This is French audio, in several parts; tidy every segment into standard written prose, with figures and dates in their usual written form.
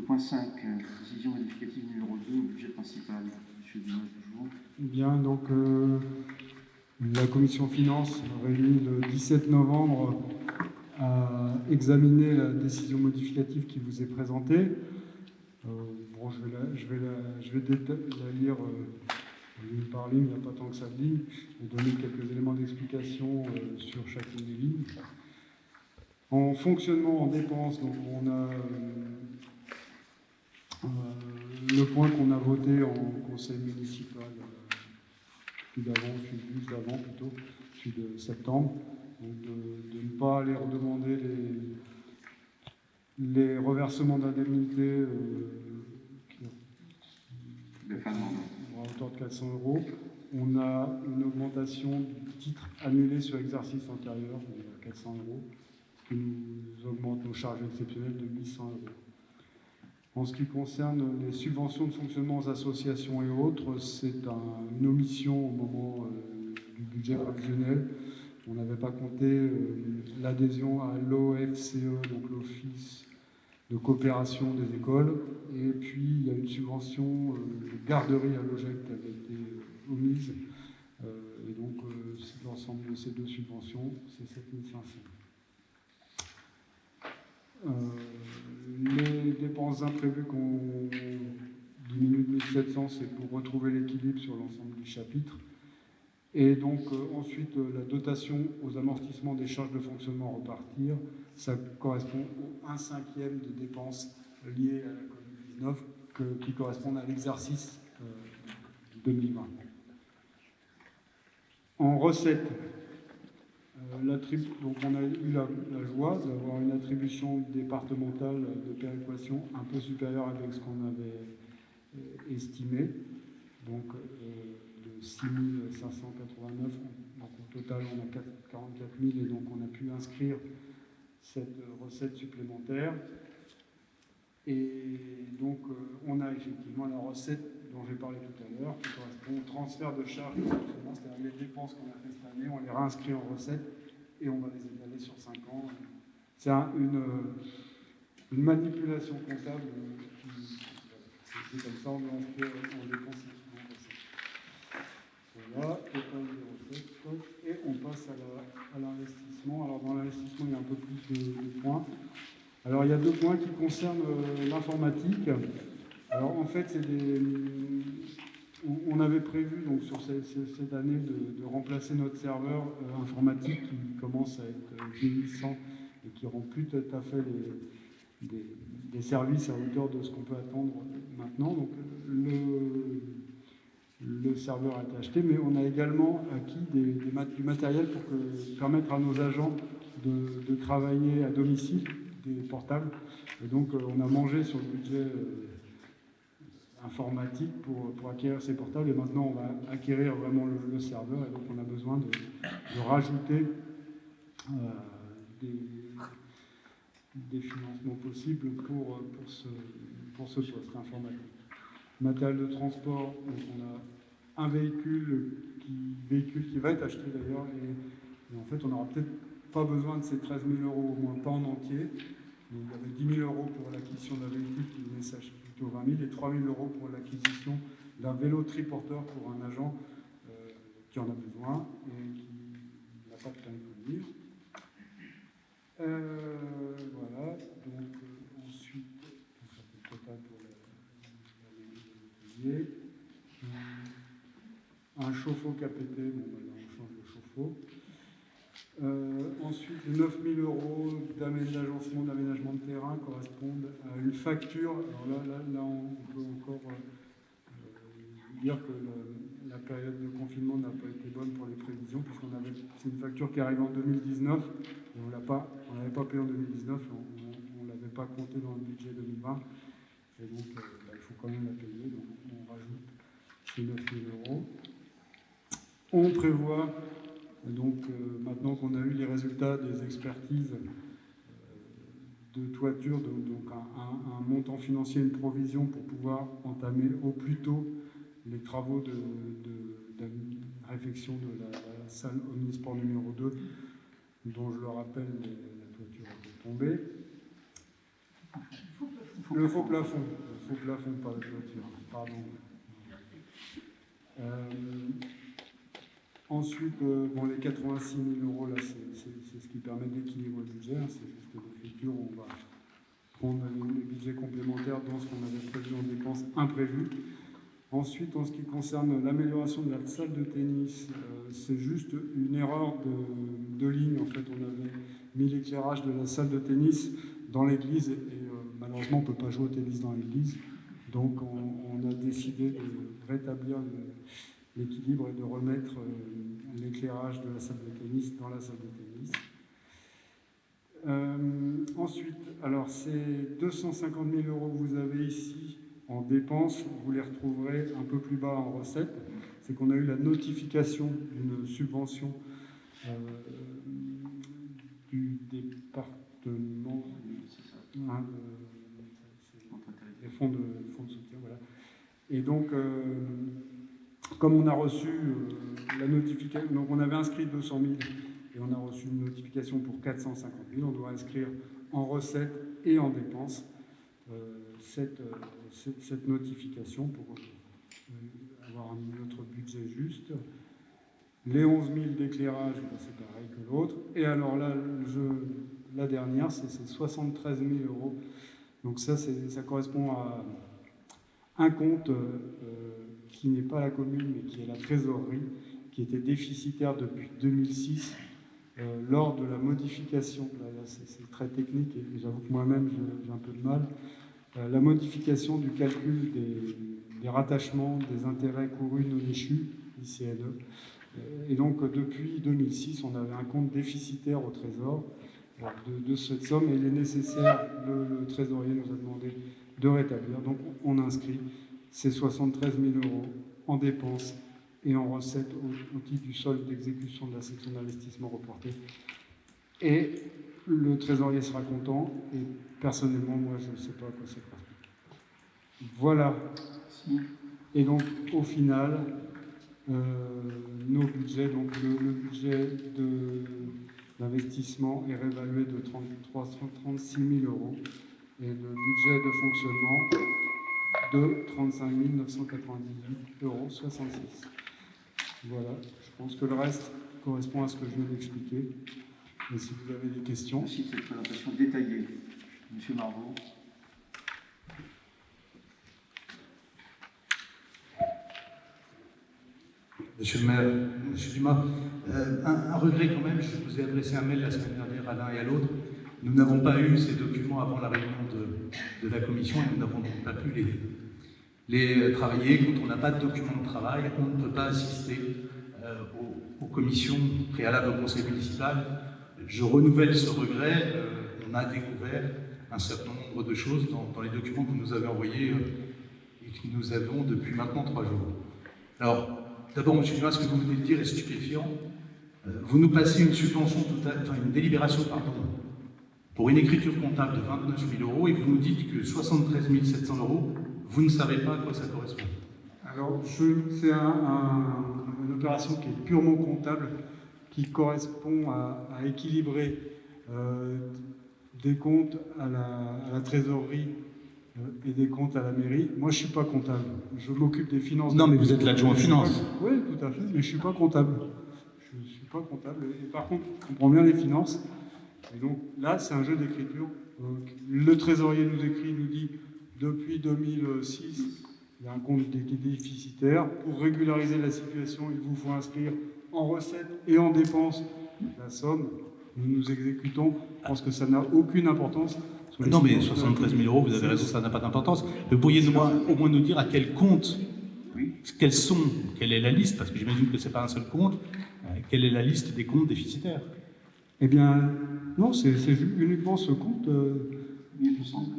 point 5, décision modificative numéro 2, au budget principal. Monsieur Dumas, toujours. Bien, donc la commission finance, réunie le 17 novembre, a examiné la décision modificative qui vous est présentée. Bon, je vais la lire ligne par ligne, il n'y a pas tant que ça de lignes. Je vais donner quelques éléments d'explication sur chacune des lignes. En fonctionnement, en dépenses, donc on a le point qu'on a voté en conseil municipal, celui de septembre, donc de ne pas aller redemander les reversements d'indemnités à hauteur de 400 €. On a une augmentation du titre annulé sur exercice antérieur, de 400 €, qui nous augmente nos charges exceptionnelles de 800 €. En ce qui concerne les subventions de fonctionnement aux associations et autres, c'est une omission au moment du budget prévisionnel. On n'avait pas compté l'adhésion à l'OFCE, donc l'Office de coopération des écoles. Et puis, il y a une subvention de garderie à Logec qui avait été omise. Et donc, l'ensemble de ces deux subventions, c'est 7 500. Les dépenses imprévues qu'on diminue de 1700, c'est pour retrouver l'équilibre sur l'ensemble du chapitre. Et donc ensuite, la dotation aux amortissements des charges de fonctionnement repartir, ça correspond au 1/5 des dépenses liées à la Covid-19 qui correspondent à l'exercice 2020. En recettes, donc on a eu la joie d'avoir une attribution départementale de péréquation un peu supérieure avec ce qu'on avait estimé, donc de 6 589, donc au total on a 44 000 et donc on a pu inscrire cette recette supplémentaire. Et donc on a effectivement la recette dont j'ai parlé tout à l'heure qui correspond au transfert de charges de fonctionnement, c'est-à-dire les dépenses qu'on a fait cette année, on les réinscrit en recette et on va les étaler sur 5 ans. C'est une manipulation comptable. C'est comme ça, on va inscrire en dépenses en recette. Voilà, total des recettes. Et on passe à l'investissement. Alors dans l'investissement, il y a un peu plus de points. Alors il y a 2 points qui concernent l'informatique. Alors en fait, on avait prévu donc sur cette année de remplacer notre serveur informatique qui commence à être vieillissant et qui ne rend plus tout à fait des services à hauteur de ce qu'on peut attendre maintenant. Donc le serveur a été acheté, mais on a également acquis du matériel pour permettre à nos agents de travailler à domicile, des portables. Et donc on a mangé sur le budget informatique pour acquérir ces portables, et maintenant on va acquérir vraiment le serveur, et donc on a besoin de rajouter des financements possibles pour ce poste informatique. Matériel de transport, donc on a un véhicule qui va être acheté d'ailleurs, et en fait on n'aura peut-être pas besoin de ces 13 000 €, au moins pas en entier. Donc, il y avait 10 000 € pour l'acquisition d'un véhicule qui venait s'acheter plutôt 20 000 et 3 000 € pour l'acquisition d'un vélo triporteur pour un agent qui en a besoin et qui n'a pas de permis de conduire. Voilà, donc ensuite, ça fait le total pour l'année de un chauffe-eau KPT, bon ben là on change de chauffe-eau. Ensuite, les 9 000 € d'aménagement de terrain correspondent à une facture. Alors là on peut encore dire que la période de confinement n'a pas été bonne pour les prévisions, c'est une facture qui arrive en 2019, et on n'avait pas payé en 2019, on ne l'avait pas compté dans le budget 2020, et donc il faut quand même la payer, donc on rajoute ces 9 000 €. On prévoit, donc maintenant qu'on a eu les résultats des expertises de toiture, donc un montant financier, une provision pour pouvoir entamer au plus tôt les travaux de réfection de la salle omnisport numéro 2, dont je le rappelle, la toiture a été tombée. Le faux plafond, pas la clôture, pardon. Ensuite, bon, les 86 000 euros, là, c'est ce qui permet d'équilibrer le budget, hein, c'est juste l'écriture, on va prendre les budgets complémentaires dans ce qu'on avait prévu en dépenses imprévues. Ensuite, en ce qui concerne l'amélioration de la salle de tennis, c'est juste une erreur de ligne. En fait, on avait mis l'éclairage de la salle de tennis dans l'église et malheureusement, on ne peut pas jouer au tennis dans l'église. Donc, on a décidé de rétablir l'équilibre et de remettre l'éclairage de la salle de tennis dans la salle de tennis. Ensuite, alors, ces 250 000 euros que vous avez ici, en dépenses, vous les retrouverez un peu plus bas en recettes. C'est qu'on a eu la notification d'une subvention du département, hein, des fonds de soutien, voilà. Et donc, comme on a reçu la notification, donc on avait inscrit 200 000 et on a reçu une notification pour 450 000, on doit inscrire en recettes et en dépenses cette notification pour avoir notre budget juste. Les 11 000 d'éclairage, c'est pareil que l'autre. Et alors là, la dernière, c'est 73 000 euros. Donc ça correspond à un compte qui n'est pas la commune, mais qui est la trésorerie, qui était déficitaire depuis 2006 lors de la modification. Là, c'est très technique et j'avoue que moi-même, j'ai un peu de mal. La modification du calcul des rattachements des intérêts courus non échus, ICNE. Et donc, depuis 2006, on avait un compte déficitaire au Trésor de cette somme, et il est nécessaire, le trésorier nous a demandé de rétablir. Donc, on inscrit ces 73 000 euros en dépenses et en recettes au titre du solde d'exécution de la section d'investissement reportée. Et le trésorier sera content, et personnellement, moi, je ne sais pas à quoi ça correspond. Voilà. Et donc, au final, nos budgets, donc le budget d'investissement est réévalué de 36 000 euros et le budget de fonctionnement de 35 998,66 euros. Voilà, je pense que le reste correspond à ce que je viens d'expliquer. Et si vous avez des questions. Merci de cette présentation détaillée. Monsieur Marvaux. Monsieur le maire, monsieur Dumas, un regret quand même, je vous ai adressé un mail la semaine dernière à l'un et à l'autre. Nous n'avons pas eu ces documents avant la réunion de la commission et nous n'avons donc pas pu les travailler. Quand on n'a pas de documents de travail, on ne peut pas assister aux commissions préalables au conseil municipal. Je renouvelle ce regret. On a découvert un certain nombre de choses dans les documents que vous nous avez envoyés et que nous avons depuis maintenant 3 jours. Alors, d'abord, M. Dumas, ce que vous venez de dire est stupéfiant. Vous nous passez une subvention totale, enfin une délibération, pardon, pour une écriture comptable de 29 000 euros et vous nous dites que 73 700 euros, vous ne savez pas à quoi ça correspond. Alors, c'est une opération qui est purement comptable, qui correspond à équilibrer des comptes à la trésorerie et des comptes à la mairie. Moi, je ne suis pas comptable. Je m'occupe des finances. Non, mais vous êtes l'adjoint aux finances. Oui, tout à fait, mais je ne suis pas comptable. Je ne suis pas comptable. Et par contre, je comprends bien les finances. Et donc là, c'est un jeu d'écriture. Le trésorier nous écrit, nous dit, depuis 2006, il y a un compte qui est déficitaire. Pour régulariser la situation, il vous faut inscrire en recettes et en dépenses la somme. Nous exécutons. Je pense que ça n'a aucune importance. Non, mais 73 000 euros, vous avez raison, ça n'a pas d'importance. Vous pourriez au moins nous dire à quel compte, quelle est la liste, parce que j'imagine que ce n'est pas un seul compte, quelle est la liste des comptes déficitaires? Eh bien, non, c'est uniquement ce compte.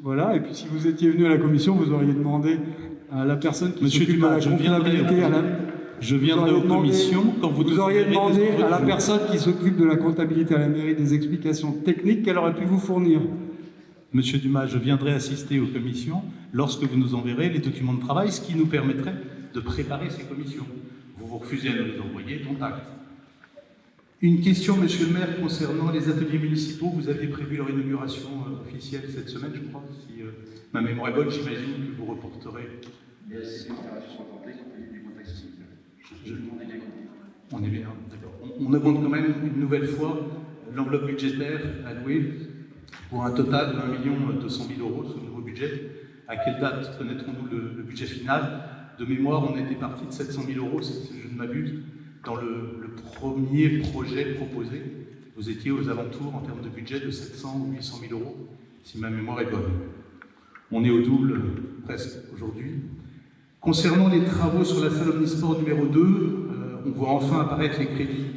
Voilà, et puis si vous étiez venu à la commission, vous auriez demandé à la personne qui s'occupe de la comptabilité Je viendrai aux commissions quand vous auriez demandé à la personne qui s'occupe de la comptabilité à la mairie des explications techniques qu'elle aurait pu vous fournir. Monsieur Dumas, je viendrai assister aux commissions lorsque vous nous enverrez les documents de travail, ce qui nous permettrait de préparer ces commissions. Vous refusez à nous les envoyer, dont acte. Une question, monsieur le maire, concernant les ateliers municipaux. Vous aviez prévu leur inauguration officielle cette semaine, je crois. Si ma mémoire est bonne, j'imagine que vous reporterez. C'est une opération reportée compte tenu du contexte sanitaire. Je demande des comptes. On est bien, d'accord. On augmente quand même une nouvelle fois l'enveloppe budgétaire allouée pour un total de 1 200 000 € sur le nouveau budget. À quelle date connaîtrons-nous le budget final? De mémoire, on était parti de 700 000 €, si je ne m'abuse, dans le premier projet proposé. Vous étiez aux alentours, en termes de budget, de 700 ou 800 000 €, si ma mémoire est bonne. On est au double, presque, aujourd'hui. Concernant les travaux sur la salle Omnisport numéro 2, on voit enfin apparaître les crédits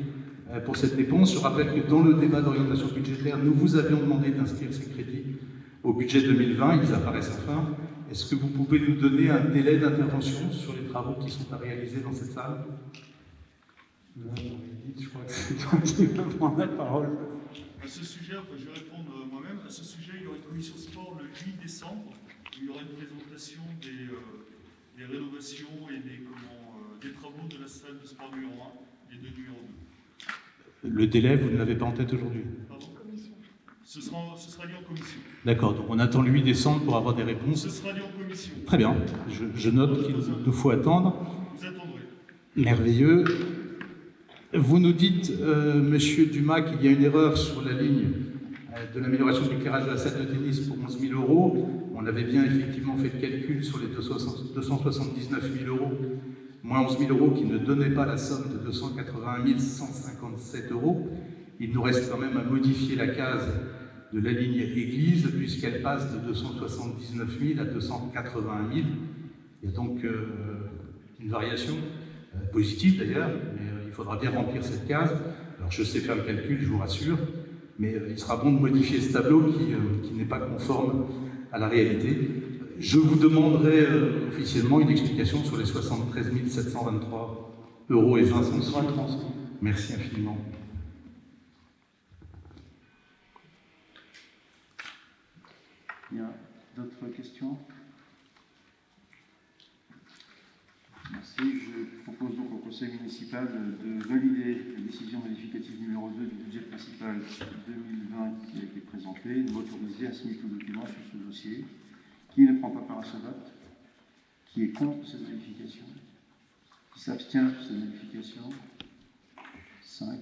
pour cette dépense. Je rappelle que dans le débat d'orientation budgétaire, nous vous avions demandé d'inscrire ces crédits au budget 2020, ils apparaissent enfin. Est-ce que vous pouvez nous donner un délai d'intervention sur les travaux qui sont à réaliser dans cette salle? Je crois que c'est toi qui vas prendre la parole. À ce sujet, enfin, je vais répondre moi-même. À ce sujet, il y aura une commission sport le 8 décembre, où il y aura une présentation des rénovations et des travaux de la salle de sport numéro 1 et de numéro 2. Le délai, vous ne l'avez pas en tête aujourd'hui? Pardon? Ce sera lié en commission. D'accord, donc on attend le 8 décembre pour avoir des réponses. Ce sera lié en commission. Très bien, je note qu'il nous faut attendre. Vous attendrez. Merveilleux. Vous nous dites, monsieur Dumas, qu'il y a une erreur sur la ligne de l'amélioration de l'éclairage de la salle de tennis pour 11 000 €. On avait bien effectivement fait le calcul sur les 279 000 €, moins 11 000 € qui ne donnaient pas la somme de 281 157 €. Il nous reste quand même à modifier la case de la ligne église, puisqu'elle passe de 279 000 à 281 000. Il y a donc une variation positive d'ailleurs, mais il faudra bien remplir cette case. Alors je sais faire le calcul, je vous rassure, mais il sera bon de modifier ce tableau qui n'est pas conforme à la réalité. Je vous demanderai officiellement une explication sur les 73 723 € et 20 centimes. Merci infiniment. Il y a d'autres questions? Merci. Je propose donc au Conseil municipal de valider la décision modificative numéro 2 du budget principal 2020 qui a été présentée, de m'autoriser à signer tout document sur ce dossier. Qui ne prend pas part à ce vote? Qui est contre cette modification? Qui s'abstient sur cette modification? 5.